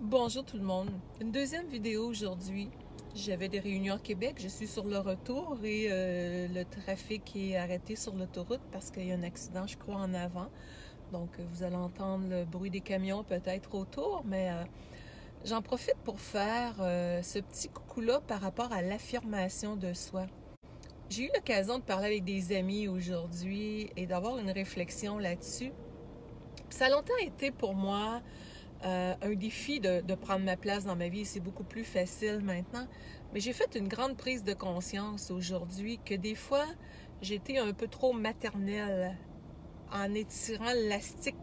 Bonjour tout le monde. Une deuxième vidéo aujourd'hui. J'avais des réunions à Québec, je suis sur le retour et le trafic est arrêté sur l'autoroute parce qu'il y a un accident, je crois, en avant. Donc vous allez entendre le bruit des camions peut-être autour, mais j'en profite pour faire ce petit coucou-là par rapport à l'affirmation de soi. J'ai eu l'occasion de parler avec des amis aujourd'hui et d'avoir une réflexion là-dessus. Ça a longtemps été pour moi un défi de prendre ma place dans ma vie. C'est beaucoup plus facile maintenant. Mais j'ai fait une grande prise de conscience aujourd'hui que des fois, j'étais un peu trop maternelle en étirant l'élastique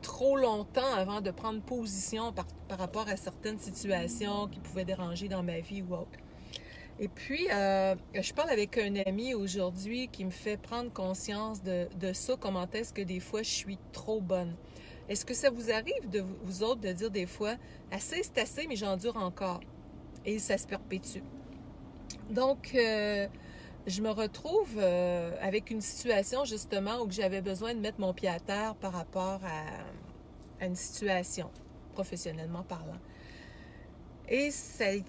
trop longtemps avant de prendre position par rapport à certaines situations qui pouvaient déranger dans ma vie ou autre. Et puis, je parle avec un ami aujourd'hui qui me fait prendre conscience de ça, comment est-ce que des fois je suis trop bonne. Est-ce que ça vous arrive, de vous autres, de dire des fois « assez, c'est assez, mais j'endure encore » et ça se perpétue. Donc, je me retrouve avec une situation justement où j'avais besoin de mettre mon pied à terre par rapport à une situation, professionnellement parlant. Et ça les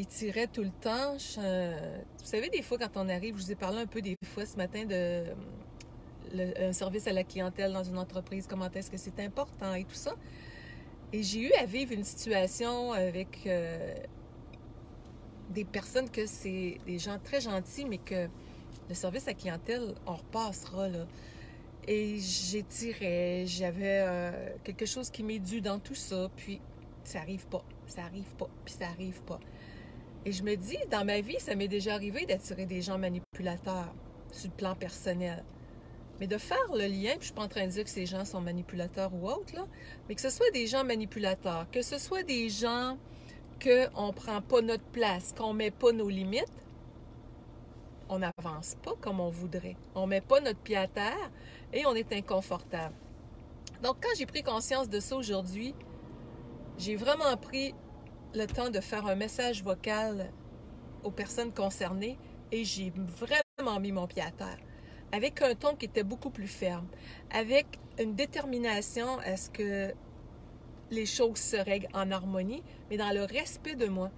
tirait tout le temps. Vous savez, des fois, quand on arrive, je vous ai parlé un peu des fois ce matin de un service à la clientèle dans une entreprise, comment est-ce que c'est important et tout ça. Et j'ai eu à vivre une situation avec des personnes que c'est des gens très gentils, mais que le service à la clientèle, on repassera, là. Et j'étirais, j'avais quelque chose qui m'est dû dans tout ça, puis ça arrive pas, puis ça arrive pas. Et je me dis, dans ma vie, ça m'est déjà arrivé d'attirer des gens manipulateurs sur le plan personnel. Mais de faire le lien, puis je ne suis pas en train de dire que ces gens sont manipulateurs ou autres, là, mais que ce soit des gens manipulateurs, que ce soit des gens qu'on ne prend pas notre place, qu'on ne met pas nos limites, on n'avance pas comme on voudrait. On ne met pas notre pied à terre et on est inconfortable. Donc, quand j'ai pris conscience de ça aujourd'hui, j'ai vraiment pris le temps de faire un message vocal aux personnes concernées et j'ai vraiment mis mon pied à terre, avec un ton qui était beaucoup plus ferme, avec une détermination à ce que les choses se règlent en harmonie, mais dans le respect de moi.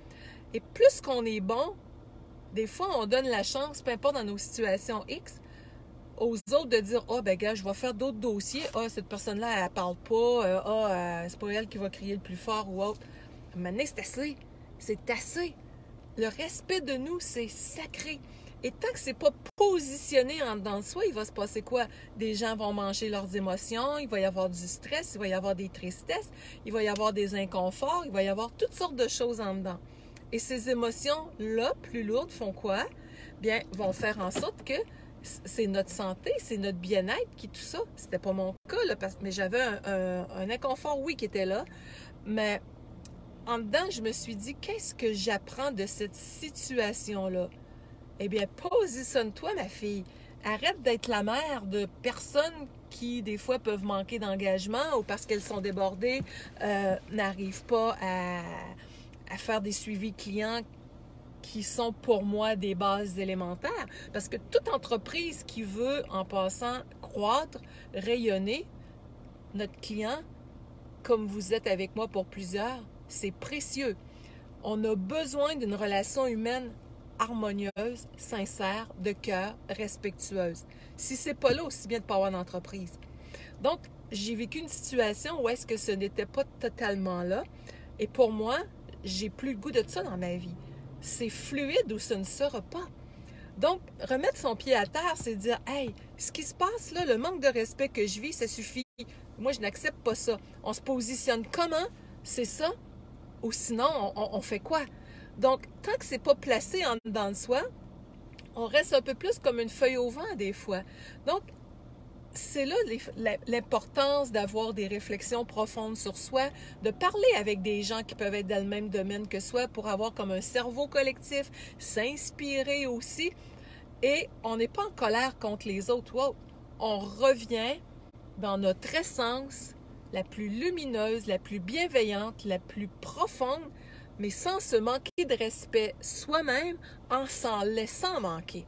Et plus qu'on est bon, des fois, on donne la chance, peu importe dans nos situations X, aux autres de dire « Ah, ben gars, je vais faire d'autres dossiers. Ah, cette personne-là, elle parle pas. C'est pas elle qui va crier le plus fort ou autre. » Maintenant, c'est assez. C'est assez. Le respect de nous, c'est sacré. Et tant que c'est pas positionné en dedans de soi, il va se passer quoi? Des gens vont manger leurs émotions, il va y avoir du stress, il va y avoir des tristesses, il va y avoir des inconforts, il va y avoir toutes sortes de choses en dedans. Et ces émotions-là, plus lourdes, font quoi? Bien, vont faire en sorte que c'est notre santé, c'est notre bien-être qui tout ça. C'était pas mon cas, là, mais j'avais un inconfort, oui, qui était là. Mais en dedans, je me suis dit, qu'est-ce que j'apprends de cette situation-là? Eh bien, positionne-toi, ma fille. Arrête d'être la mère de personnes qui, des fois, peuvent manquer d'engagement ou parce qu'elles sont débordées, n'arrivent pas à faire des suivis clients qui sont pour moi des bases élémentaires. Parce que toute entreprise qui veut, en passant, croître, rayonner, notre client, comme vous êtes avec moi pour plusieurs, c'est précieux. On a besoin d'une relation humaine harmonieuse, sincère, de cœur, respectueuse. Si c'est pas là, aussi bien de ne pas avoir d'entreprise. Donc, j'ai vécu une situation où est-ce que ce n'était pas totalement là. Et pour moi, j'ai plus le goût de ça dans ma vie. C'est fluide ou ce ne sera pas. Donc, remettre son pied à terre, c'est dire « Hey, ce qui se passe là, le manque de respect que je vis, ça suffit. Moi, je n'accepte pas ça. On se positionne comment? C'est ça? Ou sinon, on fait quoi? » Donc, tant que c'est pas placé en dedans de soi, on reste un peu plus comme une feuille au vent des fois. Donc, c'est là l'importance d'avoir des réflexions profondes sur soi, de parler avec des gens qui peuvent être dans le même domaine que soi pour avoir comme un cerveau collectif, s'inspirer aussi. Et on n'est pas en colère contre les autres. Wow. On revient dans notre essence la plus lumineuse, la plus bienveillante, la plus profonde, mais sans se manquer de respect soi-même, en s'en laissant manquer.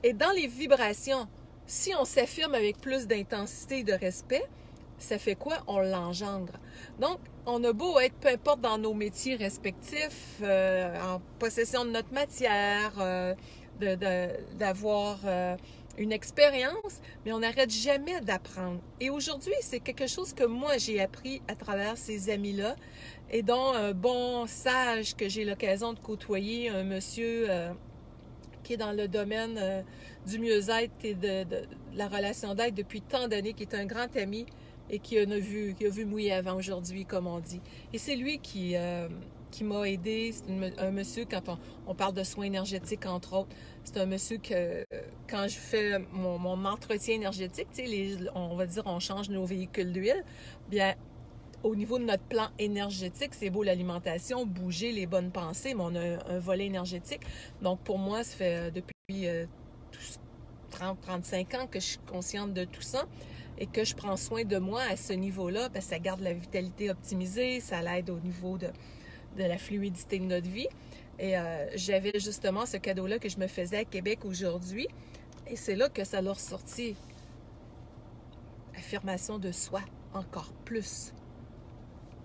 Et dans les vibrations, si on s'affirme avec plus d'intensité et de respect, ça fait quoi? On l'engendre. Donc, on a beau être, peu importe dans nos métiers respectifs, en possession de notre matière, d'avoir une expérience, mais on n'arrête jamais d'apprendre. Et aujourd'hui, c'est quelque chose que moi, j'ai appris à travers ces amis-là, et dont un bon sage que j'ai l'occasion de côtoyer, un monsieur qui est dans le domaine du mieux-être et de la relation d'aide depuis tant d'années, qui est un grand ami et qui a vu mouiller avant aujourd'hui, comme on dit. Et c'est lui qui m'a aidé. C'est un monsieur, quand on parle de soins énergétiques, entre autres, c'est un monsieur que, quand je fais mon entretien énergétique, tu sais, on va dire, on change nos véhicules d'huile, bien, au niveau de notre plan énergétique, c'est beau l'alimentation, bouger, les bonnes pensées, mais on a un volet énergétique. Donc, pour moi, ça fait depuis 30-35 ans que je suis consciente de tout ça et que je prends soin de moi à ce niveau-là, parce que ça garde la vitalité optimisée, ça l'aide au niveau de la fluidité de notre vie. Et j'avais justement ce cadeau-là que je me faisais à Québec aujourd'hui. Et c'est là que ça l'a ressorti. Affirmation de soi, encore plus.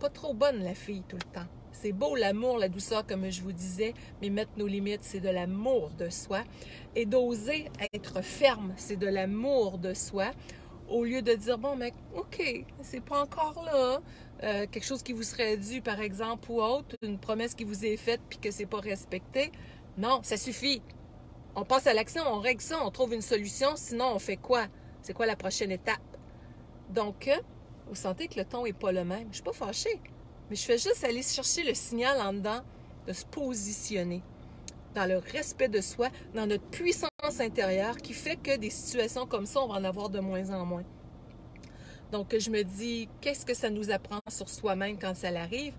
Pas trop bonne, la fille, tout le temps. C'est beau l'amour, la douceur, comme je vous disais, mais mettre nos limites, c'est de l'amour de soi. Et d'oser être ferme, c'est de l'amour de soi. Au lieu de dire, bon, mais OK, c'est pas encore là. Quelque chose qui vous serait dû, par exemple, ou autre, une promesse qui vous est faite puis que c'est pas respecté. Non, ça suffit. On passe à l'action, on règle ça, on trouve une solution. Sinon, on fait quoi? C'est quoi la prochaine étape? Donc, vous sentez que le ton n'est pas le même. Je ne suis pas fâchée, mais je fais juste aller chercher le signal en dedans de se positionner dans le respect de soi, dans notre puissance intérieure qui fait que des situations comme ça, on va en avoir de moins en moins. Donc, je me dis, qu'est-ce que ça nous apprend sur soi-même quand ça arrive?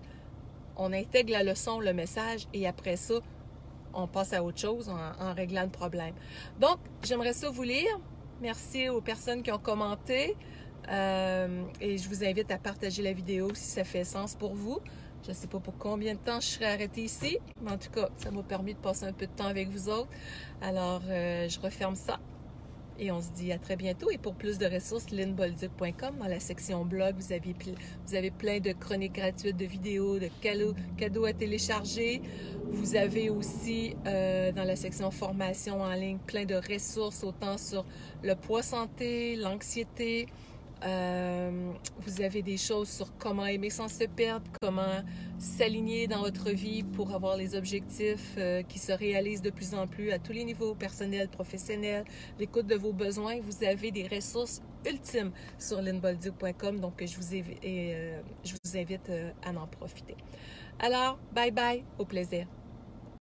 On intègre la leçon, le message, et après ça, on passe à autre chose en réglant le problème. Donc, j'aimerais ça vous lire. Merci aux personnes qui ont commenté. Et je vous invite à partager la vidéo si ça fait sens pour vous. Je ne sais pas pour combien de temps je serai arrêtée ici, mais en tout cas, ça m'a permis de passer un peu de temps avec vous autres. Alors, je referme ça et on se dit à très bientôt. Et pour plus de ressources, lynnebolduc.com, dans la section blog, vous avez plein de chroniques gratuites, de vidéos, de cadeaux à télécharger. Vous avez aussi, dans la section formation en ligne, plein de ressources, autant sur le poids santé, l'anxiété. Vous avez des choses sur comment aimer sans se perdre, comment s'aligner dans votre vie pour avoir les objectifs qui se réalisent de plus en plus à tous les niveaux, personnel, professionnel, l'écoute de vos besoins. Vous avez des ressources ultimes sur lynnebolduc.com, donc je vous invite à en profiter. Alors, bye bye, au plaisir.